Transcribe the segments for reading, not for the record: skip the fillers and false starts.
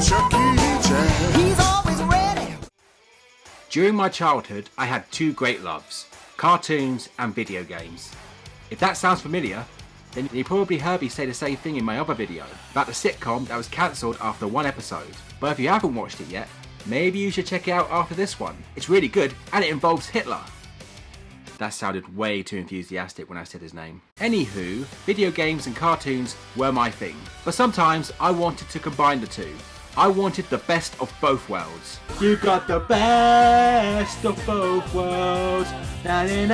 He's always ready. During my childhood, I had two great loves, cartoons and video games. If that sounds familiar, then you probably heard me say the same thing in my other video about the sitcom that was cancelled after one episode. But if you haven't watched it yet, maybe you should check it out after this one. It's really good and it involves Hitler. That sounded way too enthusiastic when I said his name. Anywho, video games and cartoons were my thing, but sometimes I wanted to combine the two. I wanted the best of both worlds. You got the best of both worlds. Then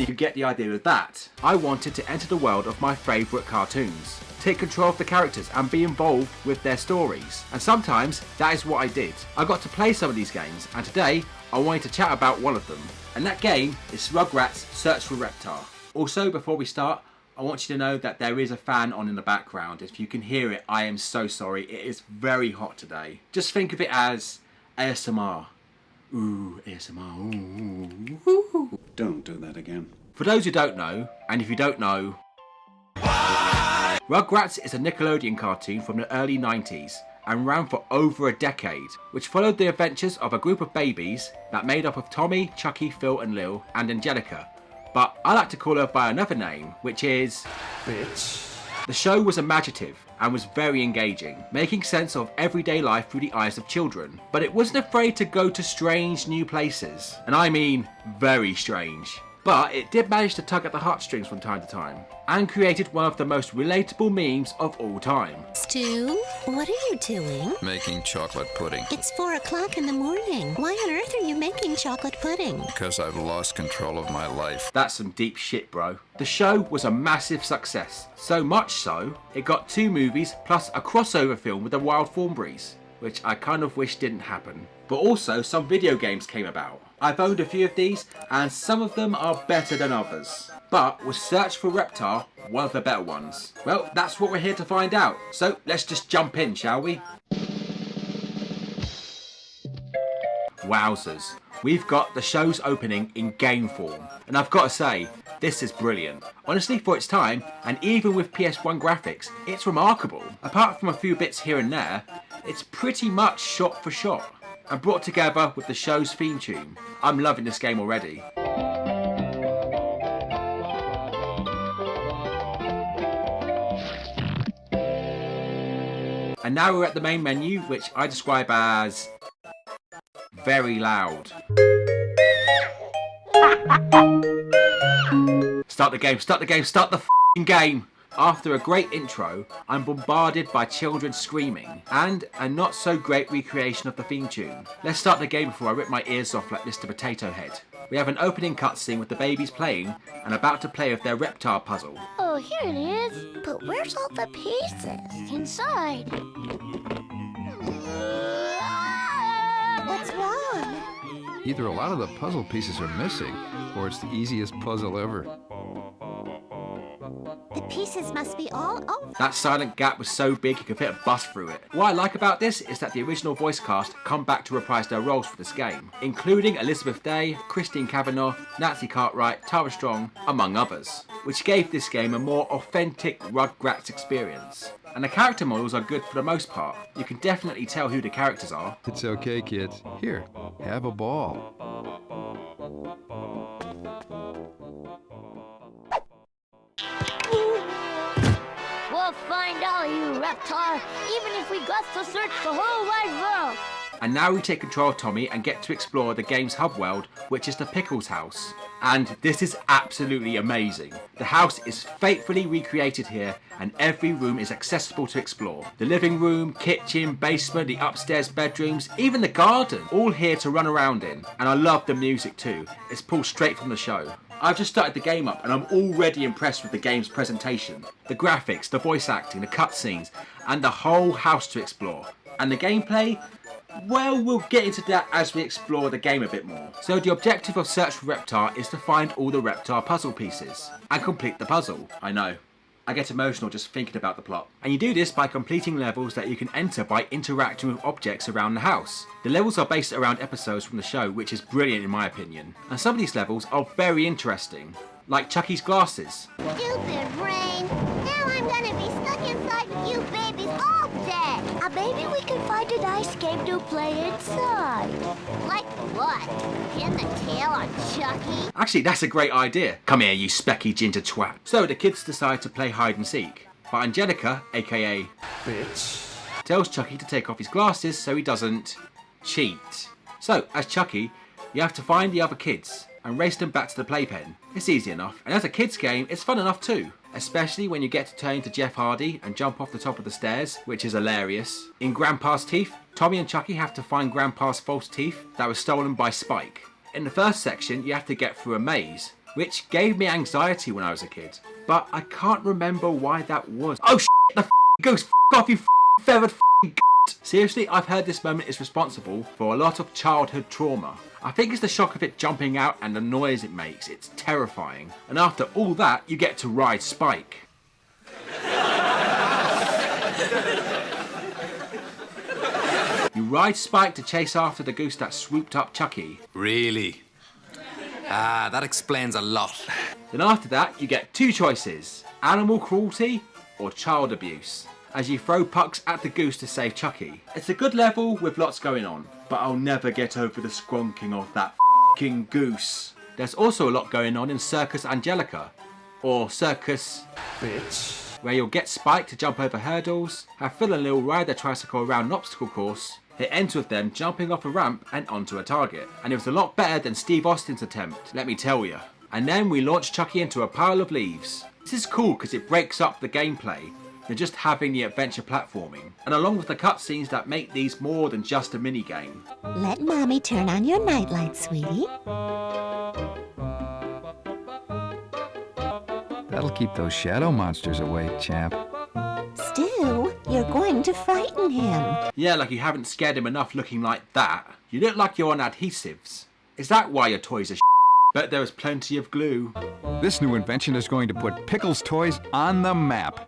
you get the idea with that. I wanted to enter the world of my favourite cartoons, take control of the characters and be involved with their stories. And sometimes that is what I did. I got to play some of these games, and today I wanted to chat about one of them. And that game is Rugrats Search for Reptar. Also, before we start, I want you to know that there is a fan on in the background. If you can hear it, I am so sorry. It is very hot today. Just think of it as ASMR. Ooh, ASMR. Ooh, ooh. Don't do that again. For those who don't know, and if you don't know, Rugrats is a Nickelodeon cartoon from the early 90s and ran for over a decade, which followed the adventures of a group of babies that made up of Tommy, Chucky, Phil and Lil, and Angelica. But I like to call her by another name, which is Bitch. The show was imaginative and was very engaging, making sense of everyday life through the eyes of children. But it wasn't afraid to go to strange new places, and I mean very strange. But it did manage to tug at the heartstrings from time to time, and created one of the most relatable memes of all time. Stu, what are you doing? Making chocolate pudding. It's 4 o'clock in the morning. Why on earth are you making chocolate pudding? Because I've lost control of my life. That's some deep shit, bro. The show was a massive success. So much so, it got 2 movies plus a crossover film with the Wild Thornberrys, which I kind of wish didn't happen. But also some video games came about. I've owned a few of these and some of them are better than others. But was Search for Reptar one of the better ones? Well, that's what we're here to find out. So let's just jump in, shall we? Wowzers. We've got the show's opening in game form. And I've got to say, this is brilliant. Honestly, for its time, and even with PS1 graphics, it's remarkable. Apart from a few bits here and there, it's pretty much shot for shot, and brought together with the show's theme tune. I'm loving this game already. And now we're at the main menu, which I describe as very loud. Start the game, start the game, start the f***ing game! After a great intro, I'm bombarded by children screaming, and a not so great recreation of the theme tune. Let's start the game before I rip my ears off like Mr. Potato Head. We have an opening cutscene with the babies playing and about to play with their Reptar puzzle. Oh, here it is. But where's all the pieces? Inside. What's wrong? Either a lot of the puzzle pieces are missing, or it's the easiest puzzle ever. The pieces must be all over. That silent gap was so big you could fit a bus through it. What I like about this is that the original voice cast come back to reprise their roles for this game, including Elizabeth Day, Christine Cavanaugh, Nancy Cartwright, Tara Strong, among others, which gave this game a more authentic Rugrats experience. And the character models are good for the most part. You can definitely tell who the characters are. It's okay, kids. Here, have a ball. We'll find all you, Reptar, even if we got to search the whole wide world. And now we take control of Tommy and get to explore the game's hub world, which is the Pickles house. And this is absolutely amazing. The house is faithfully recreated here and every room is accessible to explore. The living room, kitchen, basement, the upstairs bedrooms, even the garden, all here to run around in. And I love the music too. It's pulled straight from the show. I've just started the game up and I'm already impressed with the game's presentation. The graphics, the voice acting, the cutscenes, and the whole house to explore. And the gameplay? Well, we'll get into that as we explore the game a bit more. So the objective of Search for Reptar is to find all the Reptar puzzle pieces and complete the puzzle. I know, I get emotional just thinking about the plot. And you do this by completing levels that you can enter by interacting with objects around the house. The levels are based around episodes from the show, which is brilliant in my opinion. And some of these levels are very interesting. like Chucky's glasses. Stupid brain. Now I'm gonna be stuck inside with you babies all day. Maybe we can find a nice game to play inside. Like what? Pin the tail on Chucky? Actually, that's a great idea. Come here, you specky ginger twat. So the kids decide to play hide and seek. But Angelica, aka Bitch. tells Chucky to take off his glasses so he doesn't cheat. So, as Chucky, you have to find the other kids and race them back to the playpen. It's easy enough, and as a kids game, it's fun enough too. Especially when you get to turn into Jeff Hardy and jump off the top of the stairs, which is hilarious. In Grandpa's Teeth, Tommy and Chucky have to find Grandpa's false teeth that was stolen by Spike. In the first section, you have to get through a maze, which gave me anxiety when I was a kid. But I can't remember why that was. Oh shit, the goose, off you feathered g***. Seriously, I've heard this moment is responsible for a lot of childhood trauma. I think it's the shock of it jumping out and the noise it makes. It's terrifying. And after all that, you get to ride Spike. You ride Spike to chase after the goose that swooped up Chucky. Really? Ah, that explains a lot. Then after that, you get two choices: animal cruelty or child abuse, as you throw pucks at the goose to save Chucky. It's a good level with lots going on, but I'll never get over the squonking of that f***ing goose. There's also a lot going on in Circus Angelica, or Circus Bitch. where you'll get Spike to jump over hurdles, have Phil and Lil ride their tricycle around an obstacle course. It ends with them jumping off a ramp and onto a target. And it was a lot better than Steve Austin's attempt, let me tell you. And then we launch Chucky into a pile of leaves. This is cool because it breaks up the gameplay than just having the adventure platforming, and along with the cutscenes that make these more than just a mini game. Let Mommy turn on your nightlight, sweetie. That'll keep those shadow monsters away, champ. Stu, you're going to frighten him. Yeah, like you haven't scared him enough looking like that. You look like you're on adhesives. Is that why your toys are Bet there is plenty of glue. This new invention is going to put Pickles toys on the map.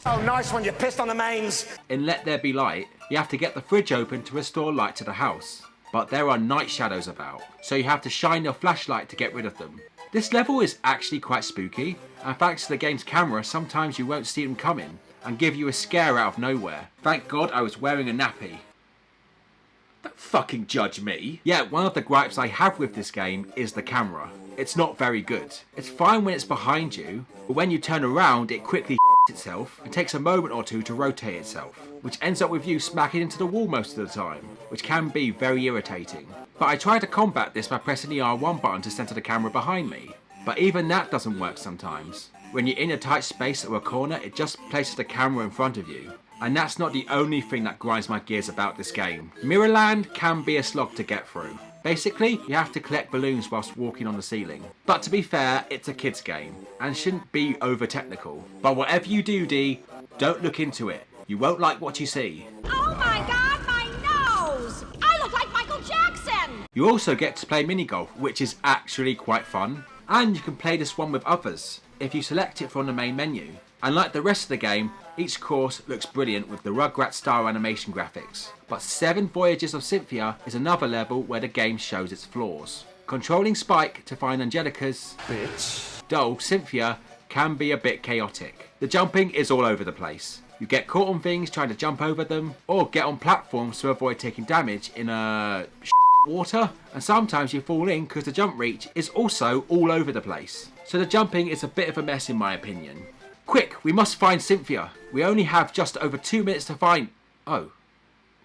Oh, nice one. You pissed on the mains. In Let There Be Light, you have to get the fridge open to restore light to the house. But there are night shadows about, so you have to shine your flashlight to get rid of them. This level is actually quite spooky, and thanks to the game's camera, sometimes you won't see them coming and give you a scare out of nowhere. Thank God I was wearing a nappy. Don't fucking judge me. Yeah, one of the gripes I have with this game is the camera. It's not very good. It's fine when it's behind you, but when you turn around, it quickly itself and takes a moment or two to rotate itself, which ends up with you smacking into the wall most of the time, which can be very irritating. But I try to combat this by pressing the R1 button to center the camera behind me, but even that doesn't work sometimes. When you're in a tight space or a corner, it just places the camera in front of you. And that's not the only thing that grinds my gears about this game. Mirrorland can be a slog to get through. Basically, you have to collect balloons whilst walking on the ceiling. But to be fair, it's a kids game, and shouldn't be over technical. But whatever you do, Dee, don't look into it. You won't like what you see. Oh my God, my nose! I look like Michael Jackson! You also get to play mini golf, which is actually quite fun. And you can play this one with others, if you select it from the main menu. And like the rest of the game, each course looks brilliant with the Rugrats style animation graphics. But 7 Voyages of Cynthia is another level where the game shows its flaws. Controlling Spike to find Angelica's doll, Cynthia, can be a bit chaotic. The jumping is all over the place. You get caught on things trying to jump over them, or get on platforms to avoid taking damage in water, and sometimes you fall in because the jump reach is also all over the place. So the jumping is a bit of a mess in my opinion. Quick, we must find Cynthia. We only have just over 2 minutes to find... Oh,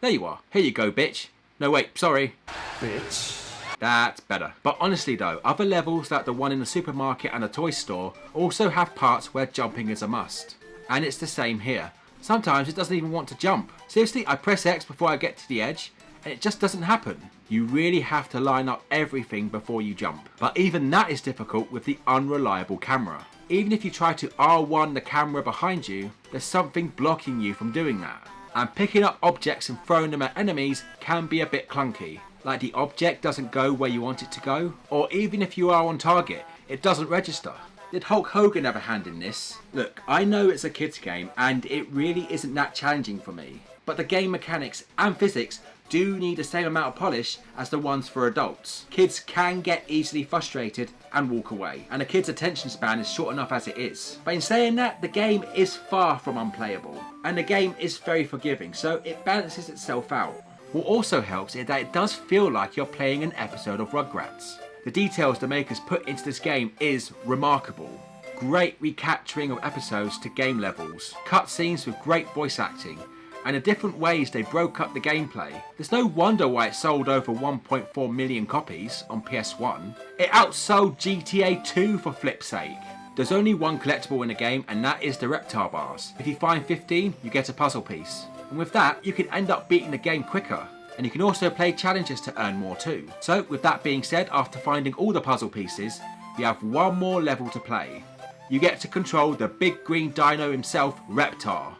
there you are. Here you go, bitch. No, wait, sorry. Bitch. That's better. But honestly though, other levels like the one in the supermarket and the toy store also have parts where jumping is a must. And it's the same here. Sometimes it doesn't even want to jump. Seriously, I press X before I get to the edge, and it just doesn't happen. You really have to line up everything before you jump. But even that is difficult with the unreliable camera. Even if you try to R1 the camera behind you, there's something blocking you from doing that. And picking up objects and throwing them at enemies can be a bit clunky. Like the object doesn't go where you want it to go, or even if you are on target, it doesn't register. Did Hulk Hogan have a hand in this? Look, I know it's a kids game and it really isn't that challenging for me, but the game mechanics and physics do need the same amount of polish as the ones for adults. Kids can get easily frustrated and walk away, and a kid's attention span is short enough as it is. But in saying that, the game is far from unplayable, and the game is very forgiving, so it balances itself out. What also helps is that it does feel like you're playing an episode of Rugrats. The details the makers put into this game is remarkable. Great recapturing of episodes to game levels, cutscenes with great voice acting, and the different ways they broke up the gameplay. There's no wonder why it sold over 1.4 million copies on PS1. It outsold GTA 2 for flip's sake. There's only one collectible in the game, and that is the Reptar bars. If you find 15, you get a puzzle piece. And with that, you can end up beating the game quicker. And you can also play challenges to earn more too. So with that being said, after finding all the puzzle pieces, you have one more level to play. You get to control the big green dino himself, Reptar,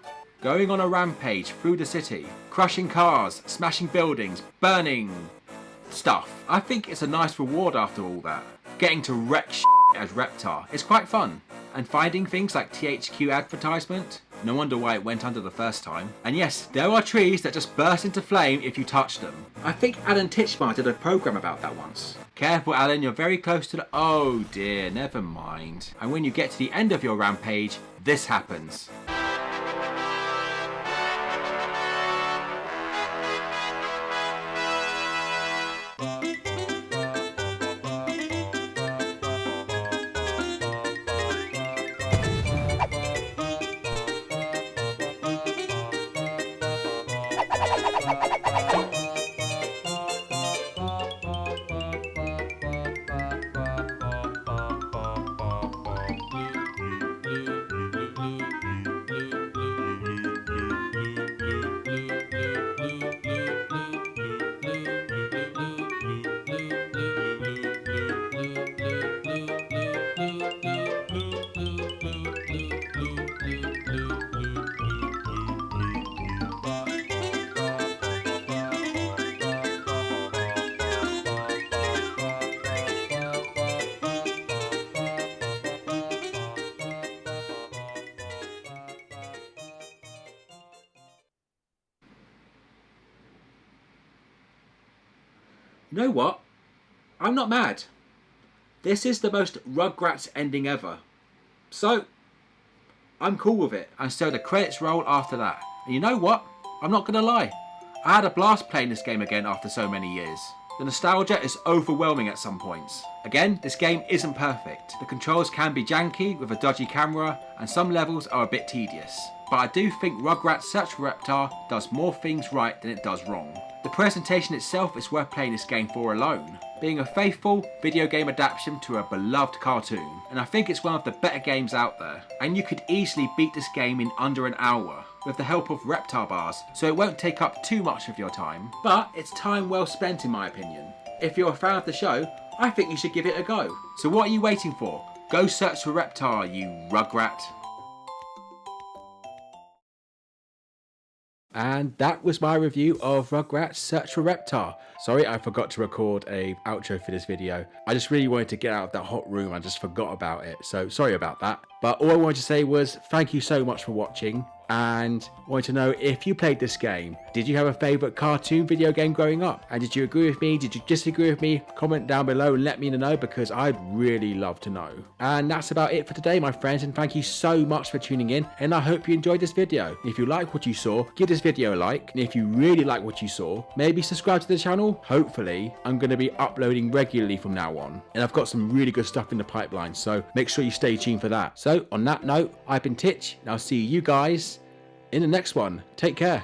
going on a rampage through the city, crushing cars, smashing buildings, burning stuff. I think it's a nice reward after all that. Getting to wreck shit as Reptar is quite fun. And finding things like THQ advertisement, no wonder why it went under the first time. And yes, there are trees that just burst into flame if you touch them. I think Alan Titchmarsh did a program about that once. Careful Alan, you're very close to the... Oh dear, never mind. And when you get to the end of your rampage, this happens. You know what? I'm not mad. This is the most Rugrats ending ever. So, I'm cool with it. And so the credits roll after that. And you know what? I'm not gonna lie. I had a blast playing this game again after so many years. The nostalgia is overwhelming at some points. Again, this game isn't perfect. The controls can be janky with a dodgy camera, and some levels are a bit tedious. But I do think Rugrats Search for Reptar does more things right than it does wrong. The presentation itself is worth playing this game for alone, being a faithful video game adaptation to a beloved cartoon, and I think it's one of the better games out there. And you could easily beat this game in under an hour with the help of Reptar bars, so it won't take up too much of your time, but it's time well spent in my opinion. If you're a fan of the show, I think you should give it a go. So what are you waiting for? Go search for Reptar, you rugrat. And that was my review of Rugrats Search for Reptar. Sorry, I forgot to record a outro for this video. I just really wanted to get out of that hot room. I just forgot about it. So sorry about that. But all I wanted to say was thank you so much for watching. And wanted to know if you played this game. Did you have a favourite cartoon video game growing up? And did you agree with me? Did you disagree with me? Comment down below and let me know, because I'd really love to know. And that's about it for today, my friends, and thank you so much for tuning in, and I hope you enjoyed this video. If you like what you saw, give this video a like, and if you really like what you saw, maybe subscribe to the channel. Hopefully I'm going to be uploading regularly from now on, and I've got some really good stuff in the pipeline, so make sure you stay tuned for that. So on that note, I've been Titch, and I'll see you guys in the next one. Take care.